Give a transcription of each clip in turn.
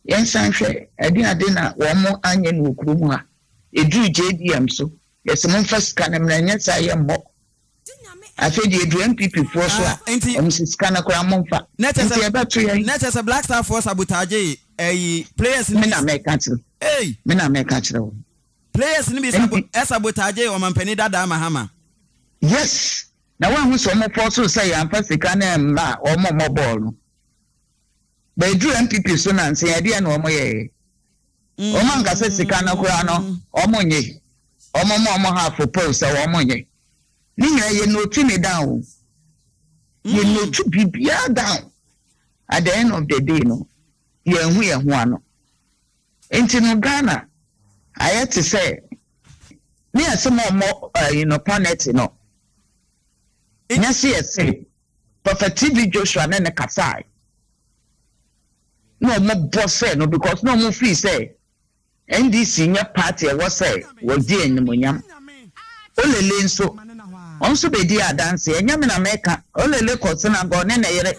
Yensan hwe ade ade na wo mo anye no kurum ha edu JDM so yes mo first kan na nya sa ye mbo afi di edu MPP for so am siskana ko amomfa net as Black Star Force sabotage players me na make catch me na make catch players ni be sabotage o mampani dada mahama yes na wa hu so mo for so say am fa sika na mba o mo ball no but do MPP so na say ade na o mo ye o man ka say sika na kura no o mo nye o mo half post o mo nye ni nya ye no tu me down ye no tu bibia down at the end of the day no ye hu ano enti no Ghana I had to say me some more planet no yes say Prophet TV Joshua na kasai no more boss no because no more free say NDC nya party was say was di enmunyam olele nso onso be di adanse enya me na meka olele kosena go ne na yere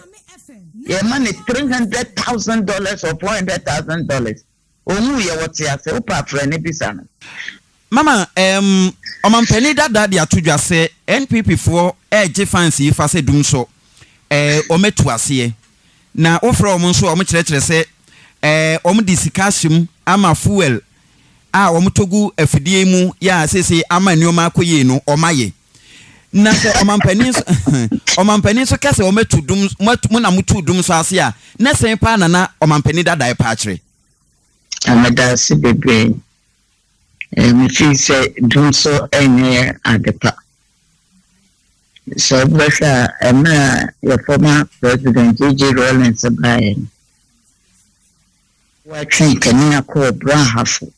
ye money $300,000 or $400,000 omu ye wote ase opa fra ne bisa no mama omampani dada dia tudwa se NPP for eje fancy fa se dum so ometu ase na ofra omo nso omo kyerɛkyerɛ se omo discussion ama fuel a omo togu afidie mu ya sese ama nioma akoye no omaye na se omampani so kase ometu dum mu na mutu dum so ase a na sen pa na omampani dada e pa kyerɛ amada se bebe me feel say dum so enye adepa so basha your former president J.J. Rawlings Brian watching Kenya ko Brahafu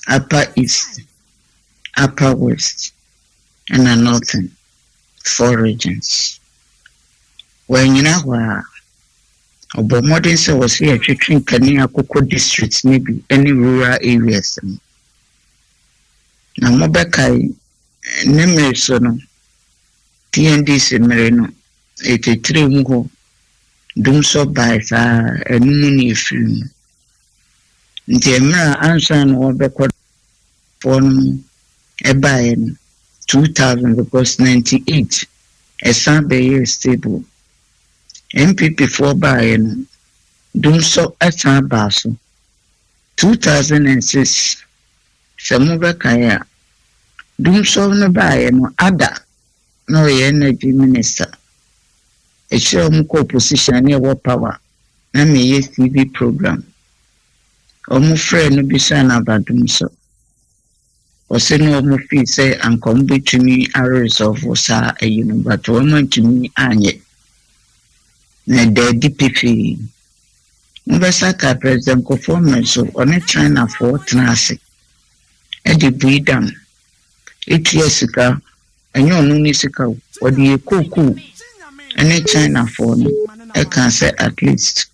upper east upper west and a northern 4 regions when you know where Obo modern say was here treating Kenya Koko districts maybe any rural areas na mobekai neme so no TNDC mereno 83 mugo dum so by sa enu ni film ntemra answer no obekọ phone ebaen 2000 because 98 esabe stable MPP 4 baen dum so asabaso 2006 samubekaya dum so no baen ada no energy minister e show mu opposition ne wo power na me yes TV program omu friend no bi sa na badum so o se no omu fi say ankom betumi a resolve sa ayinu but o man tumi anye na de DPP mbesa ka president ko former so on China for transit e di breedam it yesika enyo no ni sika o di ekoku ene China for no I can say at least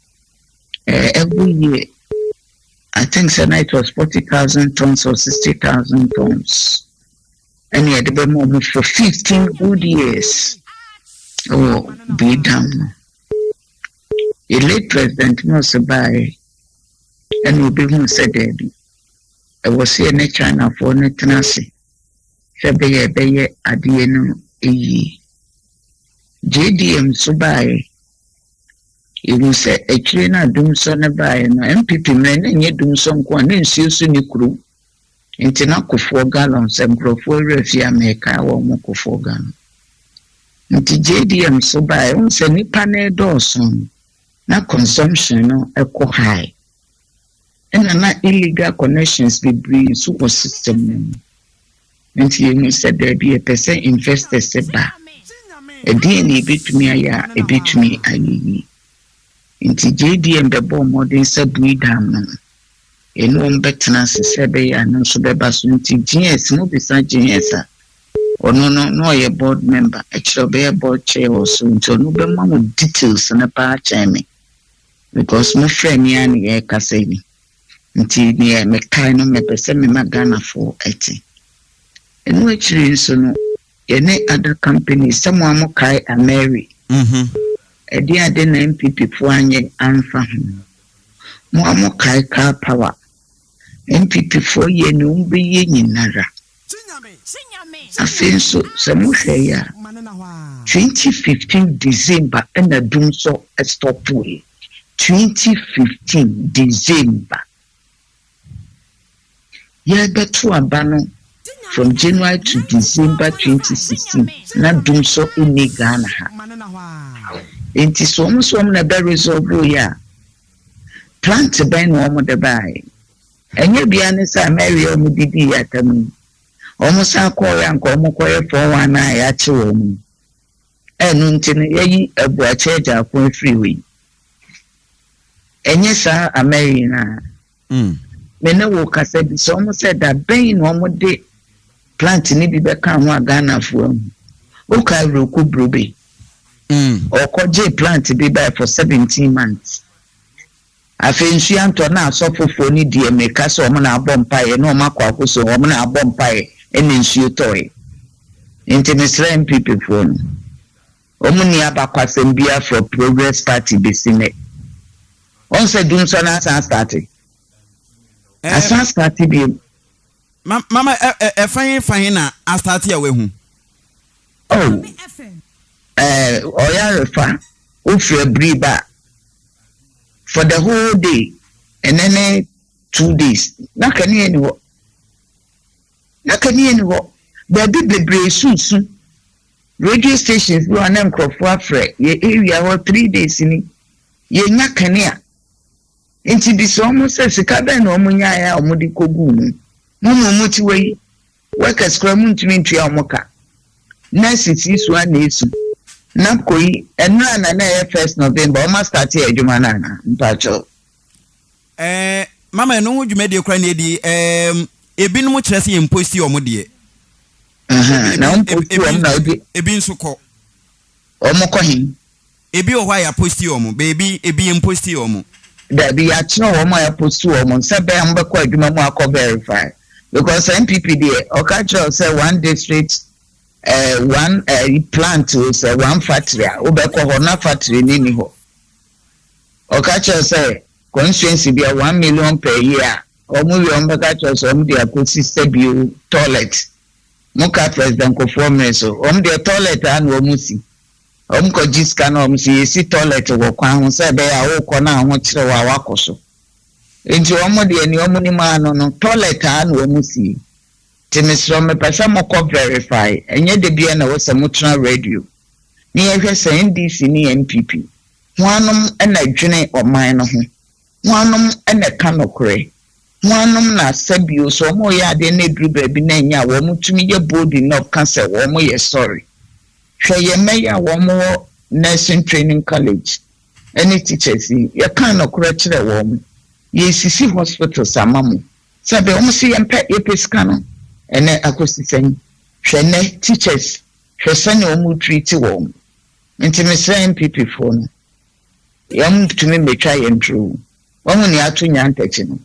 every year I think it was 40,000 tons or 60,000 tons and yet the more for 15 good years oh be damn a late president must buy and will be who said I was here in China for Netanasi Beye Adieno Eyi JDM Subai it will say a trainer doom son by no MPP men and yet doom some quan in Siusuni crew Intinako 4 gallons and grow for refia maker or moko 4 gallons. Nti JDM Subai on say Nipane Dawson na consumption no eco high and na illegal connections be bring super system. And you said there be a percent investor seba. A DNA bit me aya, a bit me ayi. Inti JDM bebo modern said down. A no better sebe ya no so beba so nti GS no be sa GS or no a board member. Actually be a board chair or so until no be more details na pa chemi. Because my friend yani e kasemi. Nti ni me kai no me pese me magana for 80. And which so no any other companies someone mo kai a Mary. E dia de na MPP fu anye anfa. mo kai power MPP 4 year no be ye nyinara afin so se mo hwe ya 2015 December na dum so stop we 2015 December ya beto abano from January to December 2016 na dum so in Ghana ha enti so na be resolve ya plant ben no mo de bai enye bia ne sa Mary o mu didi ya tam o mo sa ko ya nko mo ko ye 41 na ya che o mu enu ntine yeyi abu a cheja ko freeway enye sa America me na wo kasa bi so mo said that ben no mo de plant ni bi be kan ho Ghana fo am o ka roku brobe o ko je plant bi by for 17 months afensu anto na asofofo ni die meka so mo na abompa ye na o makwa akoso o mo na abompa ye ene nsuo toy intimate MPP phone omuni abakwasem bia for Progress Party besine on se dum so na start bi mama fan na start ya we hu oya refa ofre briba for the whole day and then 2 days na kani eni wo baby bebre sunsun radio stations do anem crofo afre ye area wo 3 days ni ye nya kani a enti bi so mo se sika ben no mo nya ya mo di kogu mu ti we workers kra mu ntimi ntua mo ka na sisi so na esu na koi enra na na 1st November o ma start e adwuma na mpacho mama no dwuma de kra na edi ebinom kire se imposti o mo de na imposti o na ebi nso ko o mo ko hin ebi o hwa ya posti o mo baby ebi imposti o mo da bi ya chino o mo ya posti o mo se be am be ko adwuma mu akọ verify because MPP there o ka cho say one district one plant is one factory obeko ho na factory ni ho okacho say constituency be 1 million per year omu we on beka cho so omu dia ko system bio toilet muka president ko form so omu dia toilet an omu si omu ko jiska na omu si toilet wo kwan ho say be ya wo ko na ho kire wa wakoso enti omu dia ni omu ni ma no toilet an omu si Timisro me pesa mo ko verify enye de bia na wo se mutra radio ni ehwe se NDC ni MPP hoanom na dwene oman no ho hoanom na kanokre hoanom na sabio so mo ya de na dru ba bi na nya wo mutumi ye bold enough kan se wo mo ye sorry hwe ye meya wo mo nursing training college any teachers ye kanokre kire wo mo ye sisi hospital samamu sabe wo mo si ye peska no ene akosisen hwene teachers hwesane omu treat wo intimate MPP phone yam tumi metwa yentru womu ni atu Nyantakyi no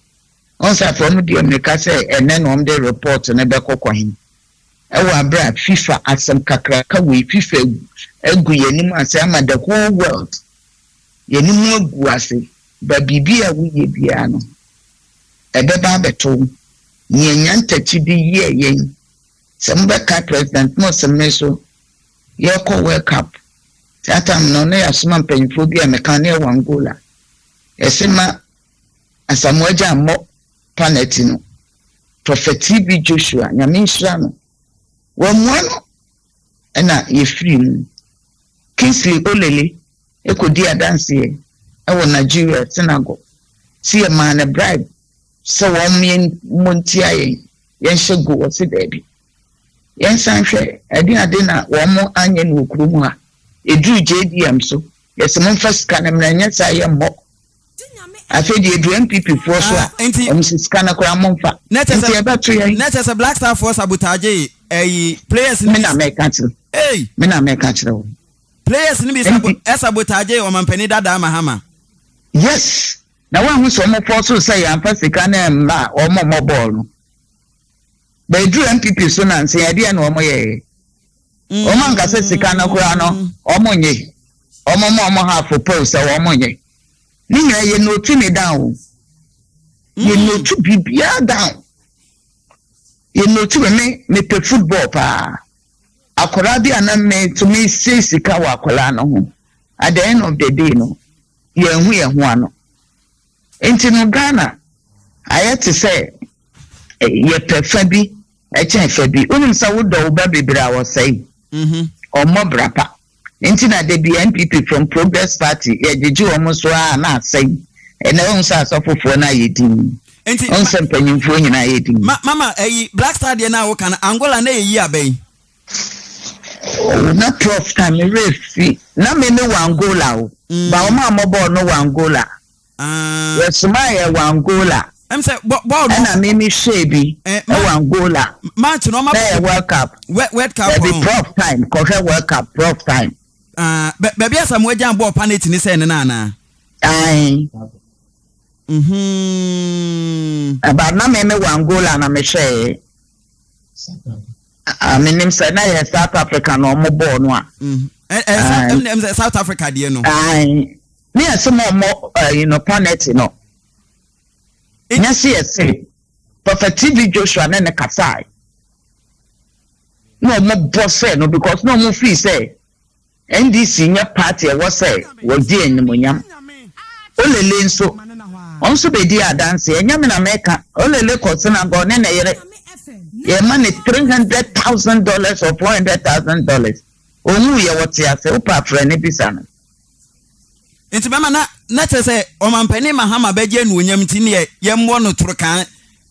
on sa from the America say ene no de report na be kokwahin ewa abra FIFA asem kakra ka we FIFA egu yenim ase ama the whole world yenim agu ase ba bibia wuye bia no ebeba beto Nyantakyi di ye yen sembe ka president no semmeso ye ko wake up tatam no na yasuma mpanyfo bi amekane wangola esema Asamoah Gyan mo planet no prophet TV Joshua nyamenhira no wo moano na ye free mu Kingsley Olele ekodi adanse e wo Nigeria synagogue see a man a bribe so one mean montia yen shego wo se dabi yen sanhwe ade na wo mo anye no okrumu ha edu JDM so yesemon first kana mranya sa ye mo afedi edu MPP for so Mrs. Kana kwa monfa nti e beto yen netese Black Star for sabotage players ni na make catch me na make catch wo players ni bi sabotage o mampani dada mahama yes na wa hu so mo force say amfa sika na mba o mo ball no ba edu MPP so na nse ade na o mo ye o man ka se sika na kura no o mo nye o mo half post o mo nye Nina ye no to me down. You know to be down. You know to me pe football pa. Akola bi aname to me say sika wa akola no ho. At the end of the day no. Ye hu ano. Enti no Ghana. I had to say ye prefer bi e chen fa bi. Unim sa wo do ba bebra was say. Or more brapa. Enti na de bi NPP from Progress Party ye jeju omo so na say. And I don't say so for na yedin. Enti on some penyimfo nyina yedin. Mama Black Star de na wo kan Angola na yi abai. Oh, na prof time refi. Na me no Angola o. Ba o ma mo no Angola. Yes my Angola. I'm say ball na me shebi Angola. Match no ma World Cup. World Cup. Be prof time, cause World Cup prof time. Baby Asamoah Gyan ball panel ni say na na. Aye. About na me Angola na me share. I mean say na South Africa no mo ball no a. South Africa dey no. Aye. Me Asamoah planet no. Yes, Prophet TV Joshua na ne kasai. No mo boss no because no mo free say NDC nya party was say we dey enimonyam. Olele nso onso be di adanse enya me na meka olele kosi na go ne na yere ye money $300,000 or $400,000 onu ye wote ase upa afre ne bisa no enti mama na te say o mampani mahama beje nu onyam ti ne ye mmo no toro kan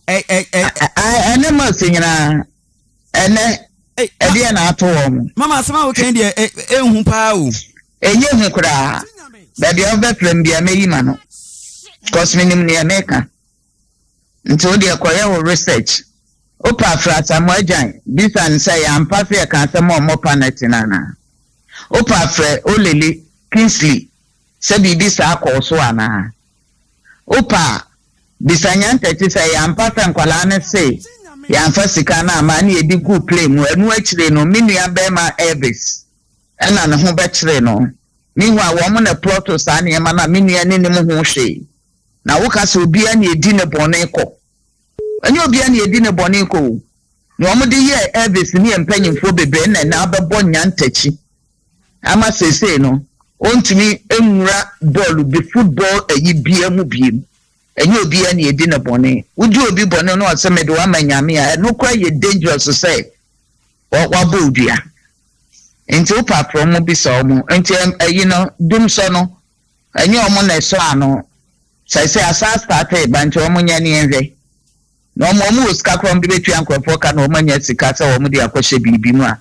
ene ma senyina ene ede na ato wo mama asema wo kan de enhu pa o enye hu kura baby over from bia meyi ma no cause minim ne America nti o de akoye wo research opa fra Asamoah Gyan bisan say ampa fe kan Asamoah mo planet na opa fra olele Kingsley se bibi sa akoso ana opa bisan Nyantakyi say ampa fe nkwala ne say yamfa sika na ama na edi go play mu enu akire no menua be ma Elvis ena ne ho be kire no Meanwhile, woman a plot to Sani and Mana Mini and any more she. Now, what has be any dinner bonneco? And you'll be any dinner bonneco. No more the year Elvis me and penny for the Ben and now the bon Nyantakyi. I must say no. On to me, Emra ball be football a ye be a movie. And you'll be any dinner bonnet. Would you be bonnet or some Medwama and no quite dangerous to say. What wabudia? Into papa from be so until Desoso no, and your money so no. So I say, I started bunch of money and no more moves cut from the between Uncle Poca no money at the castle or Mudia Koshe Bibima,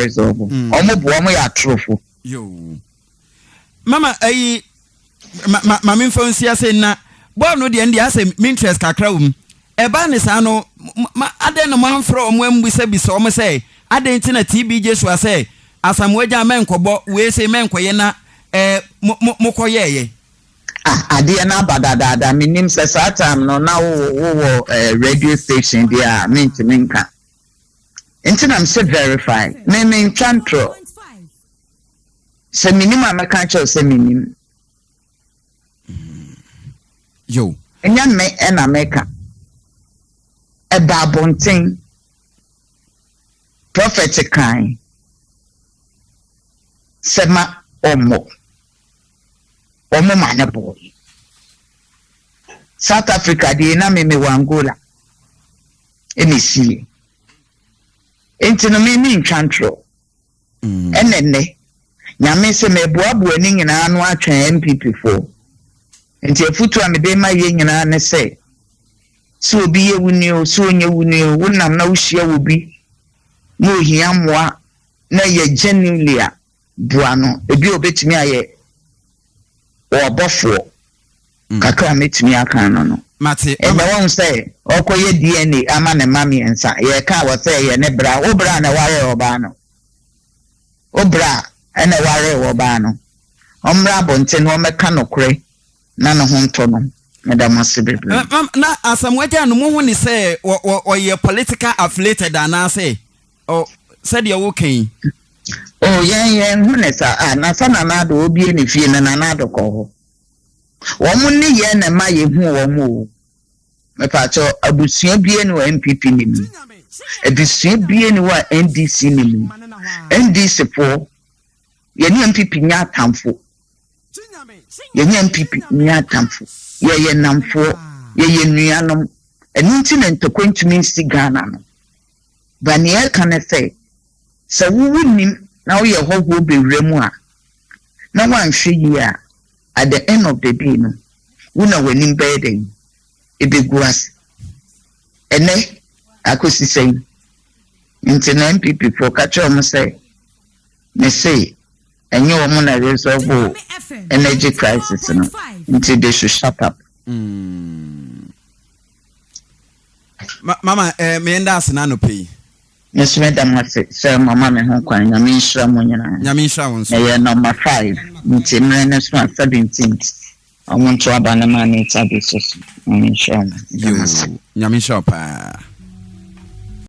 resolve. Almost one way are truthful. Yo, Mama, my influence say na, born no the end, I say, Mintres Cacrum, a banisano, I don't know man from when we say, be so almost say. Adentin na TB Joshua say Asamoah Gyan men kobo we say men koyena mokoye ye ade na badada minim say satam no na wo radio station there mint minka entin am say verify me chantro say minim ameka cho say minim yo enya me na meka e babontin prophet kind sema omo mana boy South Africa di na me Angola emisi enti no me ntwantro enenne nyame se me boaboa ni nyina no atwen MPP fo enti afutu a me de ma ye nyina ne se so obi ye wuni o so onye wuni o wonam na wo hia wo bi no hiamwa na ye genuinely buano ebi obetimi aye obofo kakra metimi aka no mate e me won say okoye DNA ama ne mami ensa ye ka wo say ye ne bra obra na ware oba no obra ene ware oba no omra bonte no meka nokre na no ho nto no madam asibebre na Asamoah Gyan no mo ni say o ye political affiliated ana say oh said you okay Oh, yen, Hunessa, na sana nado obi ni fie na nado ko. Womuni yen na maye hu womu. Me pacho abusua bie ni wa MPP ni mu. Abusua bie ni wa NDC ni mu. NDC po ye ni MPP nya atamfo. Ye ni MPP nya atamfo. Ye namfo, ye nuanom. Enu nti na ntokwentu nsi Ghana no. Bani e kan say so wunim na wo ye hoho bewremu a na wanhwe yi a at the end of the day no wona wanim beden ebegu ene akosi say nti na MPP for catch am say me say enye wo mo na resolve energy crisis no nti they should shut up. Mama me enda asena no pay. Yes, madam, sir, Mamma, and Hong Kong, Yamisha, number 5, which is 17th. I want to abandon my nature, Yamisha, Yamisha,